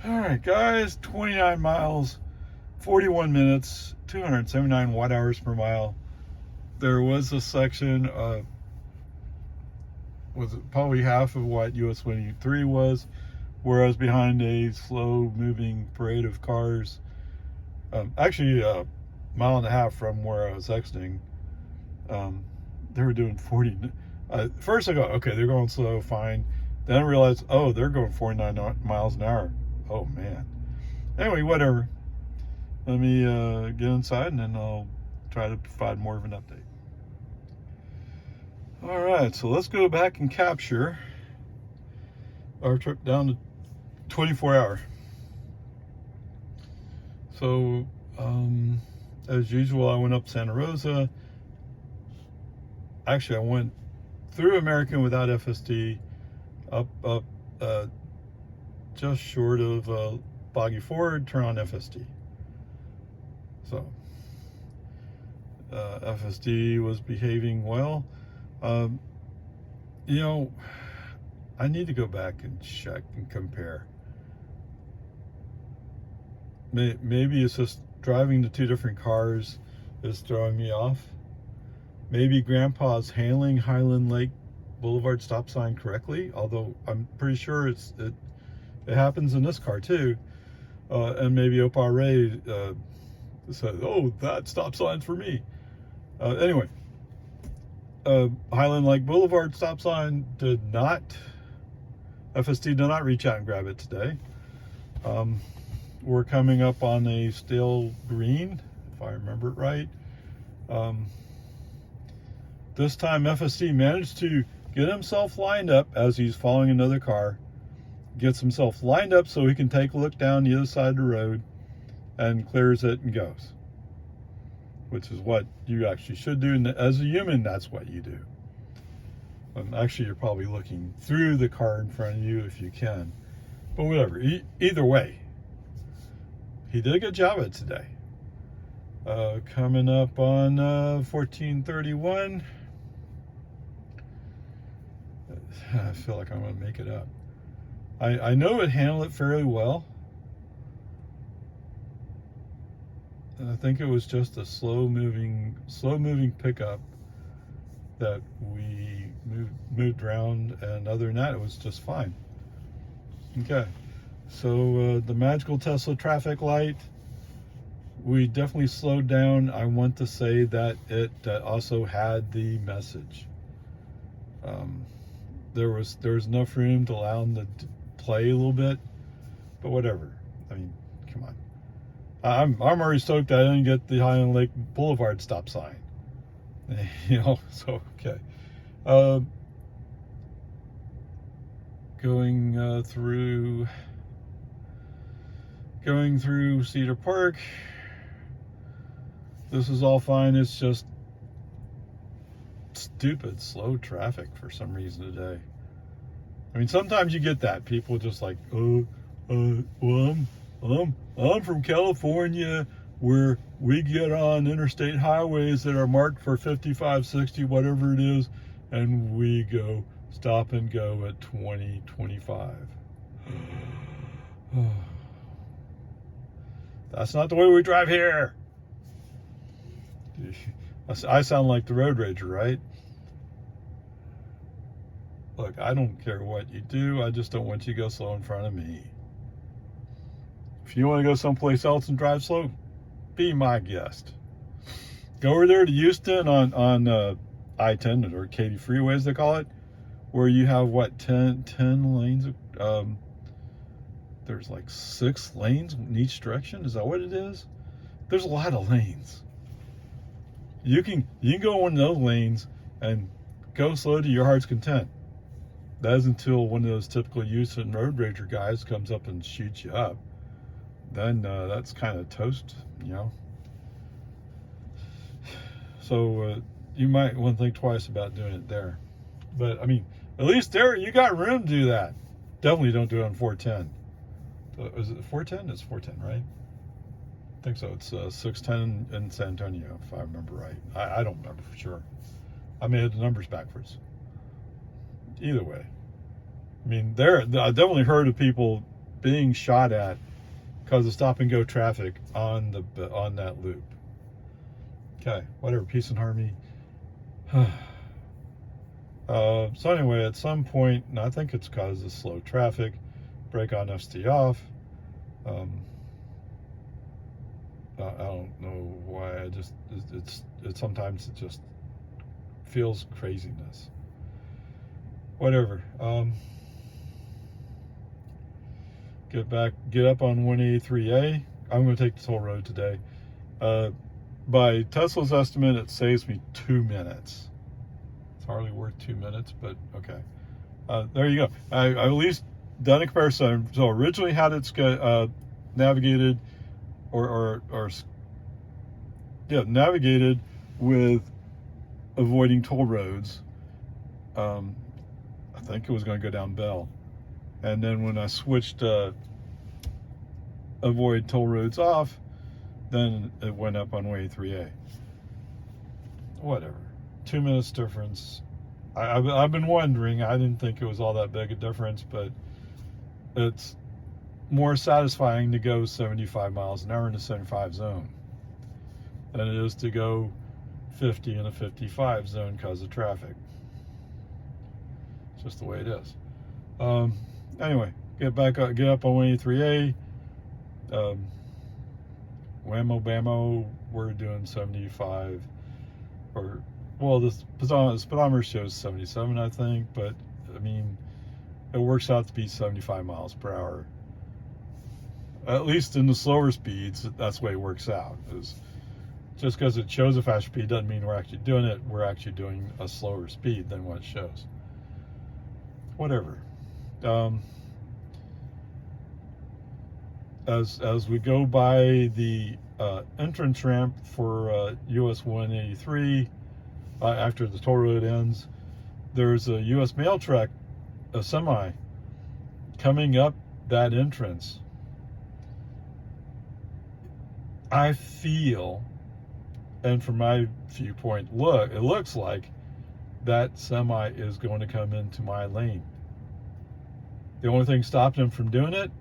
All right, guys, 29 miles, 41 minutes, 279 watt hours per mile. There was a section, was probably half of what US 23 was, where I was behind a slow-moving parade of cars. Actually, a mile and a half from where I was exiting. They were doing 40. First I go, okay, they're going slow, fine. Then I realized, oh, they're going 49 miles an hour. Oh, man. Anyway, whatever. Let me get inside and then I'll try to provide more of an update. All right, so let's go back and capture our trip down to 24 hour. So, as usual, I went up Santa Rosa. Actually, I went through American without FSD, up, just short of Boggy Ford, turn on FSD. So, FSD was behaving well. You know, I need to go back and check and compare. Maybe it's just driving the two different cars is throwing me off. Maybe Grnpa's handling Highland Lake Boulevard stop sign correctly, although I'm pretty sure it happens in this car too. And maybe Opa Ray said, oh, that stop sign's for me. Anyway, Highland Lake Boulevard stop sign FSD did not reach out and grab it today. We're coming up on a stale green, if I remember it right. This time FSD managed to get himself lined up as he's following another car, gets himself lined up so he can take a look down the other side of the road and clears it and goes, which is what you actually should do. And as a human, that's what you do. Actually, you're probably looking through the car in front of you if you can, but whatever. Either way, he did a good job of it today. Coming up on 1431. I feel like I'm going to make it up. I know it handled it fairly well. I think it was just a slow moving pickup that we moved around, and other than that, it was just fine. Okay, so the magical Tesla traffic light, we definitely slowed down. I want to say that it also had the message. There was enough room to allow them to play a little bit, but whatever. I mean, come on. I'm already stoked that I didn't get the Highland Lake Boulevard stop sign. You know, so okay. Going through Cedar Park. This is all fine. It's just stupid slow traffic for some reason today. I mean, sometimes you get that. People just like, well, I'm from California, where we get on interstate highways that are marked for 55, 60, whatever it is, and we go stop and go at 20, 25. That's not the way we drive here. I sound like the road rager, right? Look, I don't care what you do. I just don't want you to go slow in front of me. If you want to go someplace else and drive slow, be my guest. Go over there to Houston on I-10 or Katy Freeway, as they call it, where you have, what, 10 lanes? There's like 6 lanes in each direction. Is that what it is? There's a lot of lanes. You can go in those lanes and go slow to your heart's content. That is until one of those typical Houston road rager guys comes up and shoots you up. Then that's kind of toast, you know. So you might want to think twice about doing it there. But I mean, at least there you got room to do that. Definitely don't do it on 410. Is it 410? It's 410, right? I think so. It's 610 in San Antonio, if I remember right. I don't remember for sure. I may have the numbers backwards. Either way, I mean, I definitely heard of people being shot at because of stop and go traffic on that loop. Okay, whatever, peace and harmony. So anyway, at some point, and I think it's because of slow traffic, brake on, FSD off. I don't know why. It sometimes it just feels craziness. Whatever. Get up on 183A. I'm going to take the toll road today. By Tesla's estimate, it saves me 2 minutes. It's hardly worth 2 minutes, but okay. There you go. I've at least done a comparison. So originally had it navigated navigated with avoiding toll roads. I think it was going to go down Bell. And then when I switched avoid toll roads off, then it went up on way 3A. Whatever. 2 minutes difference. I've been wondering. I didn't think it was all that big a difference, but it's more satisfying to go 75 miles an hour in the 75 zone than it is to go 50 in a 55 zone because of traffic. It's just the way it is. Anyway, get up on 183A. Whammo bammo, we're doing 75, or well, the speedometer shows 77, I think, but I mean, it works out to be 75 miles per hour. At least in the slower speeds, that's the way it works out. Is just because it shows a faster speed doesn't mean we're actually doing it. We're actually doing a slower speed than what it shows. Whatever. As we go by the entrance ramp for US 183, after the toll road ends, there's a US mail truck, a semi, coming up that entrance. I feel, and from my viewpoint, it looks like that semi is going to come into my lane. The only thing stopping him from doing it,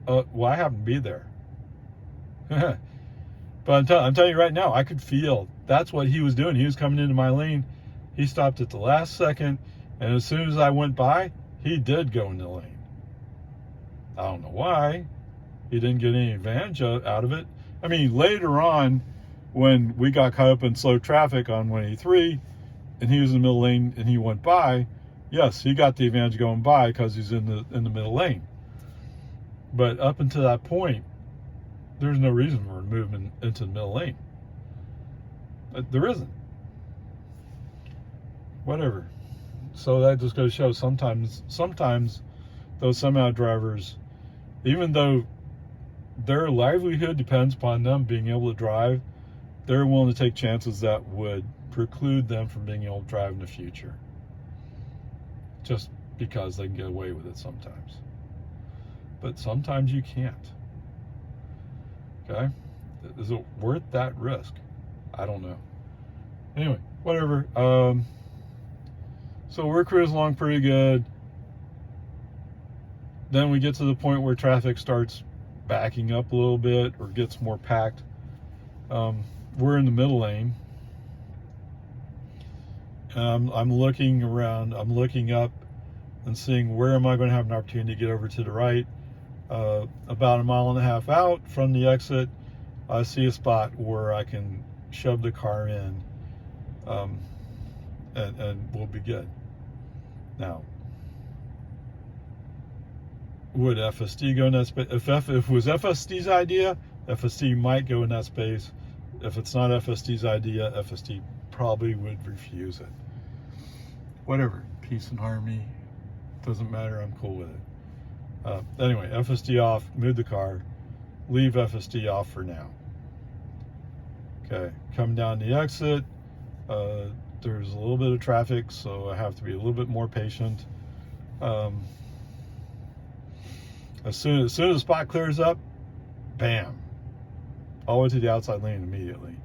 well, I happen to be there. But I'm telling you right now, I could feel that's what he was doing. He was coming into my lane. He stopped at the last second, and as soon as I went by, he did go in the lane. I don't know why. He didn't get any advantage out of it. I mean, later on, when we got caught up in slow traffic on 183, and he was in the middle lane and he went by, yes, he got the advantage going by because he's in the middle lane. But up until that point, there's no reason for moving into the middle lane. There isn't. Whatever. So that just goes to show sometimes those semi drivers, even though their livelihood depends upon them being able to drive, they're willing to take chances that would preclude them from being able to drive in the future. Just because they can get away with it sometimes. But sometimes you can't. Okay? Is it worth that risk? I don't know. Anyway, whatever. So we're cruising along pretty good. Then we get to the point where traffic starts backing up a little bit or gets more packed. We're in the middle lane. I'm looking around. I'm looking up and seeing where am I going to have an opportunity to get over to the right. About a mile and a half out from the exit, I see a spot where I can shove the car in, and we'll be good. Now, would FSD go in that space? If it was FSD's idea, FSD might go in that space. If it's not FSD's idea, FSD probably would refuse it. Whatever, peace and harmony, doesn't matter, I'm cool with it. Anyway, FSD off, move the car, leave FSD off for now. Okay, come down the exit, there's a little bit of traffic, so I have to be a little bit more patient. As soon as the spot clears up, bam, all the way to the outside lane immediately.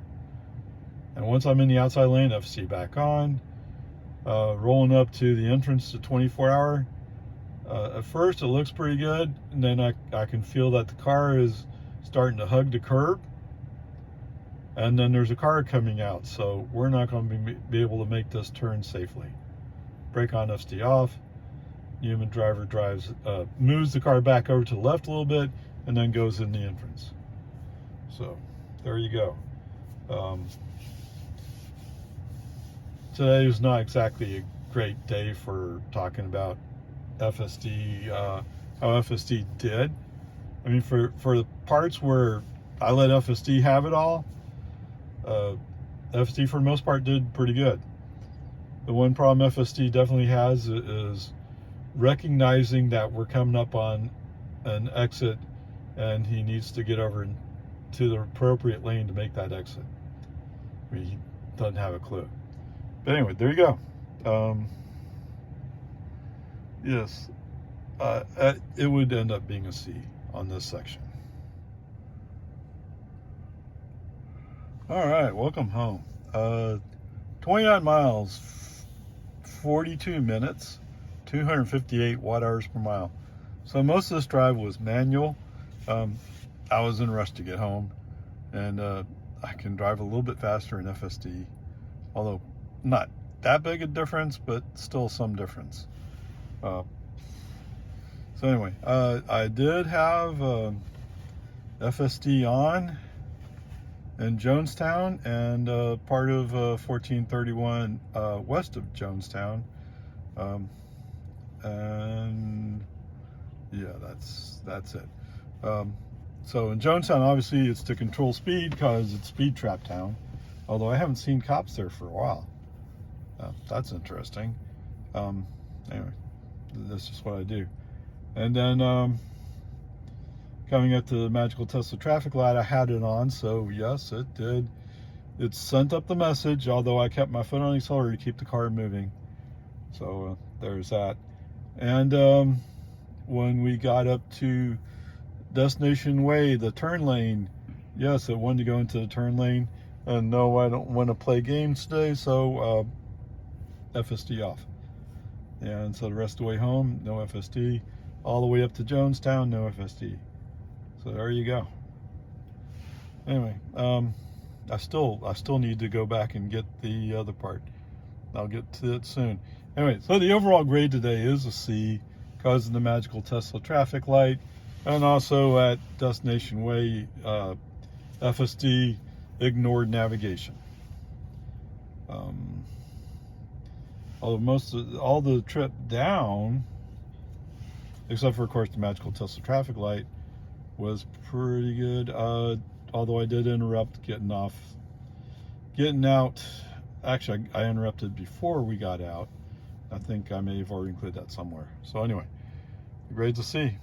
And once I'm in the outside lane, FSD back on, rolling up to the entrance to 24-hour. At first it looks pretty good, and then I can feel that the car is starting to hug the curb, and then there's a car coming out, so we're not going to be able to make this turn safely. Brake on, FSD off. Human driver moves the car back over to the left a little bit, and then goes in the entrance. So there you go. Today is not exactly a great day for talking about FSD, how FSD did. I mean, for the parts where I let FSD have it all, FSD for the most part did pretty good. The one problem FSD definitely has is recognizing that we're coming up on an exit and he needs to get over to the appropriate lane to make that exit. I mean, he doesn't have a clue. But anyway, there you go. Yes, it would end up being a C on this section. All right, welcome home. 29 miles, 42 minutes, 258 watt-hours per mile. So most of this drive was manual. I was in a rush to get home, and I can drive a little bit faster in FSD, although not that big a difference, but still some difference. So anyway, I did have FSD on in Jonestown and part of 1431 west of Jonestown, and yeah, that's it. So in Jonestown, obviously it's to control speed because it's speed trap town, although I haven't seen cops there for a while. That's interesting. Anyway, that's just what I do. And then coming up to the magical Tesla traffic light, I had it on, so yes, it did. It sent up the message, although I kept my foot on the accelerator to keep the car moving. So there's that. And when we got up to Destination Way, the turn lane, yes, it wanted to go into the turn lane. And no, I don't want to play games today, so FSD off. And so the rest of the way home, no FSD. All the way up to Jonestown, no FSD. So there you go. Anyway, I still need to go back and get the other part. I'll get to it soon. Anyway, so the overall grade today is a C because of the magical Tesla traffic light, and also at Destination Way, FSD ignored navigation. Although all the trip down, except for of course the magical Tesla traffic light, was pretty good. Although I did interrupt getting out. Actually, I interrupted before we got out. I think I may have already included that somewhere. So anyway, the grade's a C.